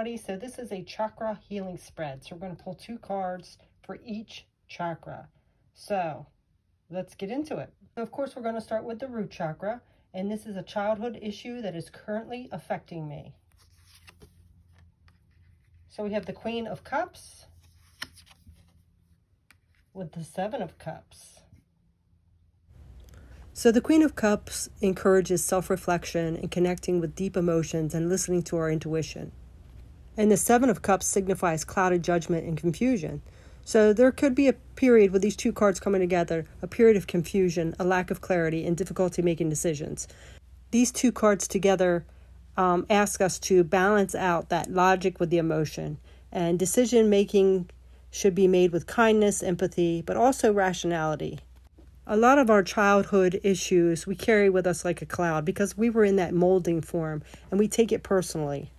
everybody. So this is a chakra healing spread. So we're going to pull 2 cards for each chakra. So let's get into it. So of course, we're going to start with the root chakra. And this is a childhood issue that is currently affecting me. So we have the Queen of Cups with the 7 of Cups. So the Queen of Cups encourages self-reflection and connecting with deep emotions and listening to our intuition. And the 7 of Cups signifies clouded judgment and confusion. So there could be a period with these 2 cards coming together, a period of confusion, a lack of clarity, and difficulty making decisions. These 2 cards together ask us to balance out that logic with the emotion. And decision making should be made with kindness, empathy, but also rationality. A lot of our childhood issues we carry with us like a cloud because we were in that molding form and we take it personally.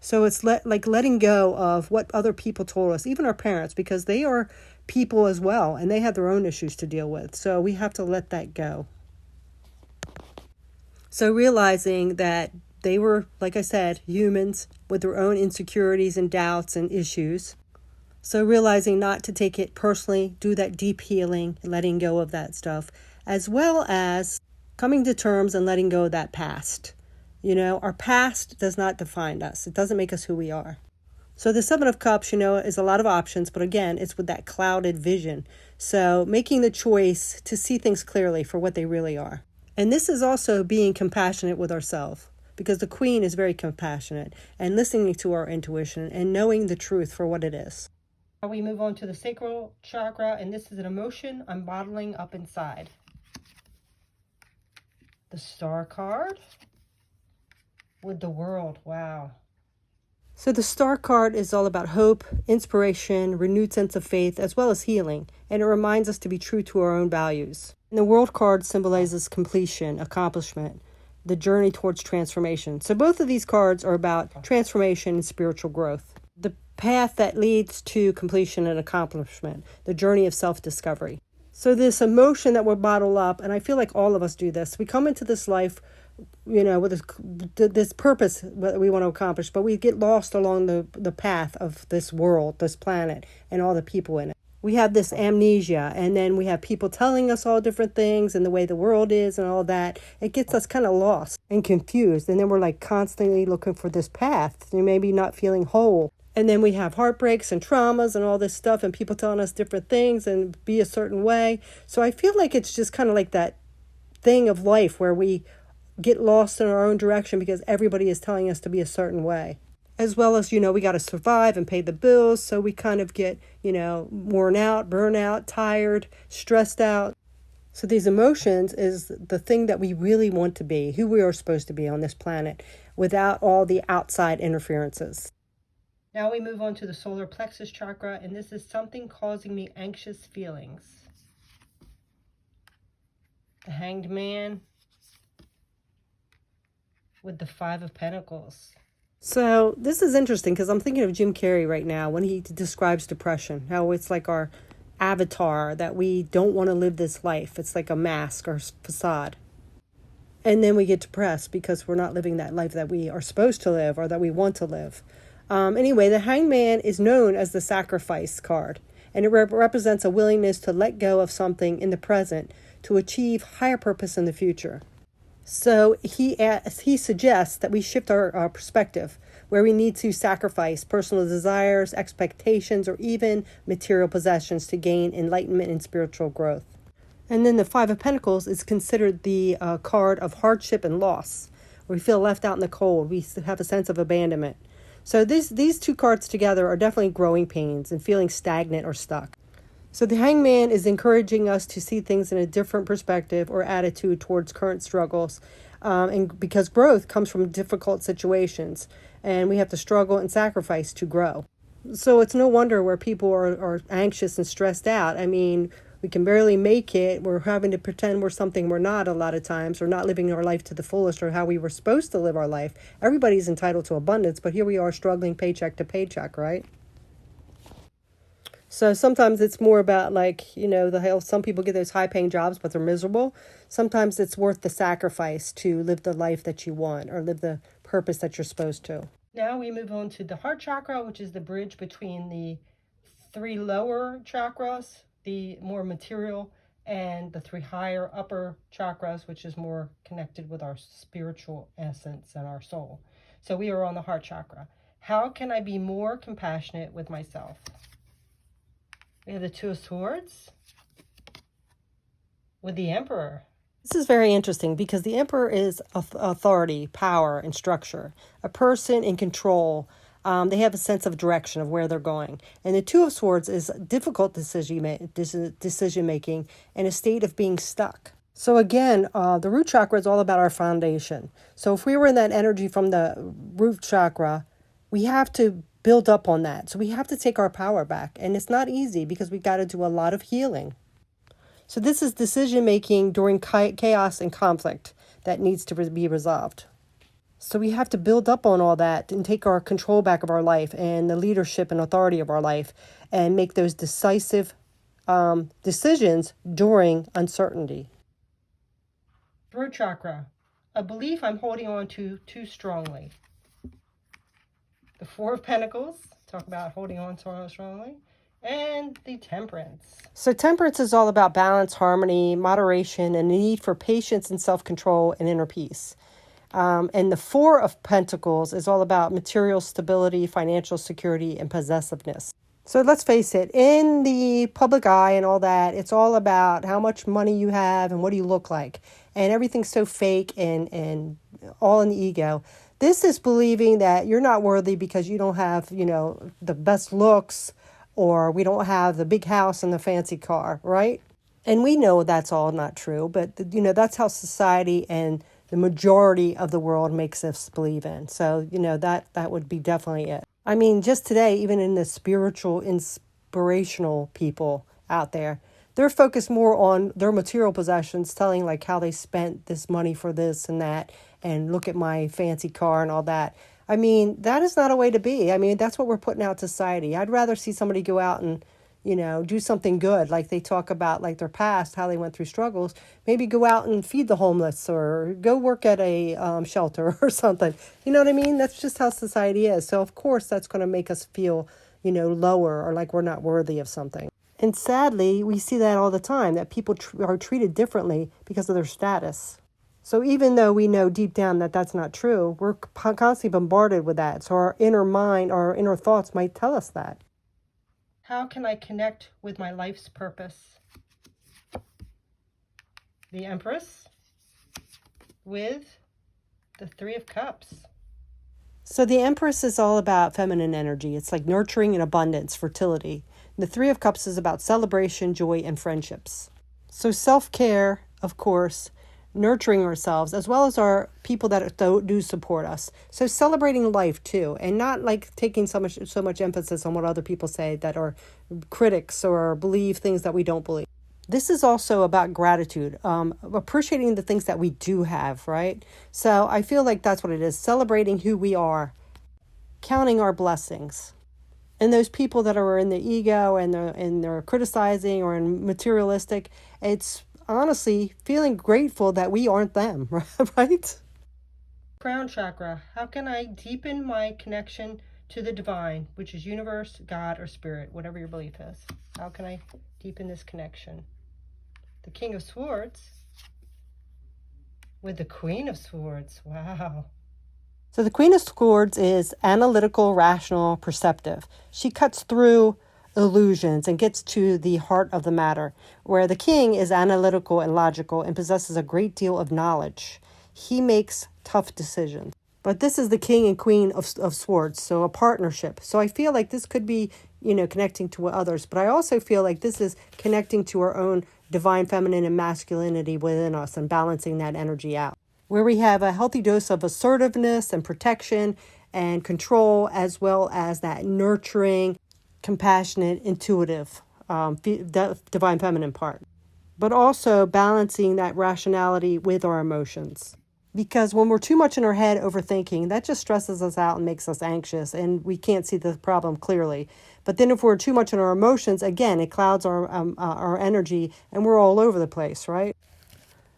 So it's like letting go of what other people told us, even our parents, because they are people as well and they have their own issues to deal with. So we have to let that go. So realizing that they were, like I said, humans with their own insecurities and doubts and issues. So realizing not to take it personally, do that deep healing, letting go of that stuff, as well as coming to terms and letting go of that past. You know, our past does not define us. It doesn't make us who we are. So the 7 of Cups, is a lot of options, but again, it's with that clouded vision. So making the choice to see things clearly for what they really are. And this is also being compassionate with ourselves, because the Queen is very compassionate and listening to our intuition and knowing the truth for what it is. Now we move on to the sacral chakra, and this is an emotion I'm bottling up inside. The Star card with the World. Wow. So the Star card is all about hope, inspiration, renewed sense of faith, as well as healing. And it reminds us to be true to our own values. And the World card symbolizes completion, accomplishment, the journey towards transformation. So both of these cards are about transformation and spiritual growth. The path that leads to completion and accomplishment, the journey of self-discovery. So this emotion that we're bottled up, and I feel like all of us do this, we come into this life with this purpose that we want to accomplish, but we get lost along the path of this world, this planet, and all the people in it. We have this amnesia, and then we have people telling us all different things and the way the world is and all that. It gets us kind of lost and confused, and then we're like constantly looking for this path and maybe not feeling whole. And then we have heartbreaks and traumas and all this stuff and people telling us different things and be a certain way. So I feel like it's just kind of like that thing of life where we get lost in our own direction because everybody is telling us to be a certain way. As well as, we got to survive and pay the bills. So we kind of get, worn out, burnout, tired, stressed out. So these emotions is the thing that we really want to be, who we are supposed to be on this planet without all the outside interferences. Now we move on to the solar plexus chakra, and this is something causing me anxious feelings. The Hanged Man with the 5 of Pentacles. So this is interesting because I'm thinking of Jim Carrey right now when he describes depression, how it's like our avatar that we don't want to live this life. It's like a mask or facade. And then we get depressed because we're not living that life that we are supposed to live or that we want to live. Anyway, the Hanged Man is known as the sacrifice card, and it represents a willingness to let go of something in the present to achieve higher purpose in the future. So he suggests that we shift our perspective, where we need to sacrifice personal desires, expectations, or even material possessions to gain enlightenment and spiritual growth. And then the 5 of Pentacles is considered the card of hardship and loss, where we feel left out in the cold. We have a sense of abandonment. So these 2 cards together are definitely growing pains and feeling stagnant or stuck. So the Hanged Man is encouraging us to see things in a different perspective or attitude towards current struggles. And because growth comes from difficult situations and we have to struggle and sacrifice to grow. So it's no wonder where people are anxious and stressed out. I mean, we can barely make it. We're having to pretend we're something we're not a lot of times, or not living our life to the fullest or how we were supposed to live our life. Everybody's entitled to abundance, but here we are struggling paycheck to paycheck, right? So sometimes it's more about the hell. Some people get those high paying jobs, but they're miserable. Sometimes it's worth the sacrifice to live the life that you want or live the purpose that you're supposed to. Now we move on to the heart chakra, which is the bridge between the 3 lower chakras, the more material, and the 3 higher upper chakras, which is more connected with our spiritual essence and our soul. So we are on the heart chakra. How can I be more compassionate with myself? We have the 2 of Swords with the Emperor. This is very interesting because the Emperor is authority, power, and structure. A person in control. They have a sense of direction of where they're going. And the 2 of Swords is difficult decision making and a state of being stuck. So again, the root chakra is all about our foundation. So if we were in that energy from the root chakra, we have to build up on that. So we have to take our power back. And it's not easy because we got to do a lot of healing. So this is decision making during chaos and conflict that needs to be resolved. So we have to build up on all that and take our control back of our life and the leadership and authority of our life and make those decisive decisions during uncertainty. Throat chakra, a belief I'm holding on to too strongly. The 4 of Pentacles, talk about holding on so strongly. And the Temperance. So Temperance is all about balance, harmony, moderation, and the need for patience and self-control and inner peace. And the 4 of Pentacles is all about material stability, financial security, and possessiveness. So let's face it, in the public eye and all that, it's all about how much money you have and what do you look like. And everything's so fake and all in the ego. This is believing that you're not worthy because you don't have, the best looks, or we don't have the big house and the fancy car, right? And we know that's all not true, but that's how society and the majority of the world makes us believe in. So, that would be definitely it. I mean, just today, even in the spiritual, inspirational people out there, they're focused more on their material possessions, telling like how they spent this money for this and that, and look at my fancy car and all that. I mean, that is not a way to be. I mean, that's what we're putting out to society. I'd rather see somebody go out and, do something good. Like they talk about like their past, how they went through struggles. Maybe go out and feed the homeless or go work at a shelter or something. You know what I mean? That's just how society is. So, of course, that's going to make us feel, lower or like we're not worthy of something. And sadly, we see that all the time, that people are treated differently because of their status. So even though we know deep down that that's not true, we're constantly bombarded with that. So our inner mind, our inner thoughts might tell us that. How can I connect with my life's purpose? The Empress with the 3 of Cups. So the Empress is all about feminine energy. It's like nurturing and abundance, fertility. The 3 of Cups is about celebration, joy, and friendships. So self-care, of course, nurturing ourselves, as well as our people that do support us. So celebrating life too, and not like taking so much emphasis on what other people say that are critics or believe things that we don't believe. This is also about gratitude, appreciating the things that we do have, right? So I feel like that's what it is, celebrating who we are, counting our blessings. And those people that are in the ego and they're criticizing or in materialistic, it's honestly feeling grateful that we aren't them, right? Crown chakra. How can I deepen my connection to the divine, which is universe, God, or spirit, whatever your belief is? How can I deepen this connection? The King of Swords with the Queen of Swords. Wow. So the Queen of Swords is analytical, rational, perceptive. She cuts through illusions and gets to the heart of the matter, where the king is analytical and logical and possesses a great deal of knowledge. He makes tough decisions. But this is the king and queen of swords, so a partnership. So I feel like this could be, connecting to others, but I also feel like this is connecting to our own divine feminine and masculinity within us and balancing that energy out, where we have a healthy dose of assertiveness and protection and control, as well as that nurturing, compassionate, intuitive, divine feminine part. But also balancing that rationality with our emotions. Because when we're too much in our head overthinking, that just stresses us out and makes us anxious and we can't see the problem clearly. But then if we're too much in our emotions, again, it clouds our energy and we're all over the place, right?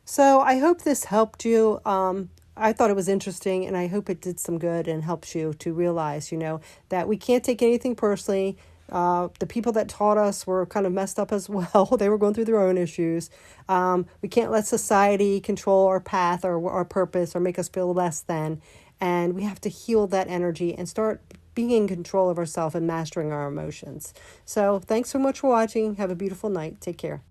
So I hope this helped you. I thought it was interesting, and I hope it did some good and helps you to realize, that we can't take anything personally. The people that taught us were kind of messed up as well. They were going through their own issues. We can't let society control our path or our purpose or make us feel less than. And we have to heal that energy and start being in control of ourselves and mastering our emotions. So thanks so much for watching. Have a beautiful night. Take care.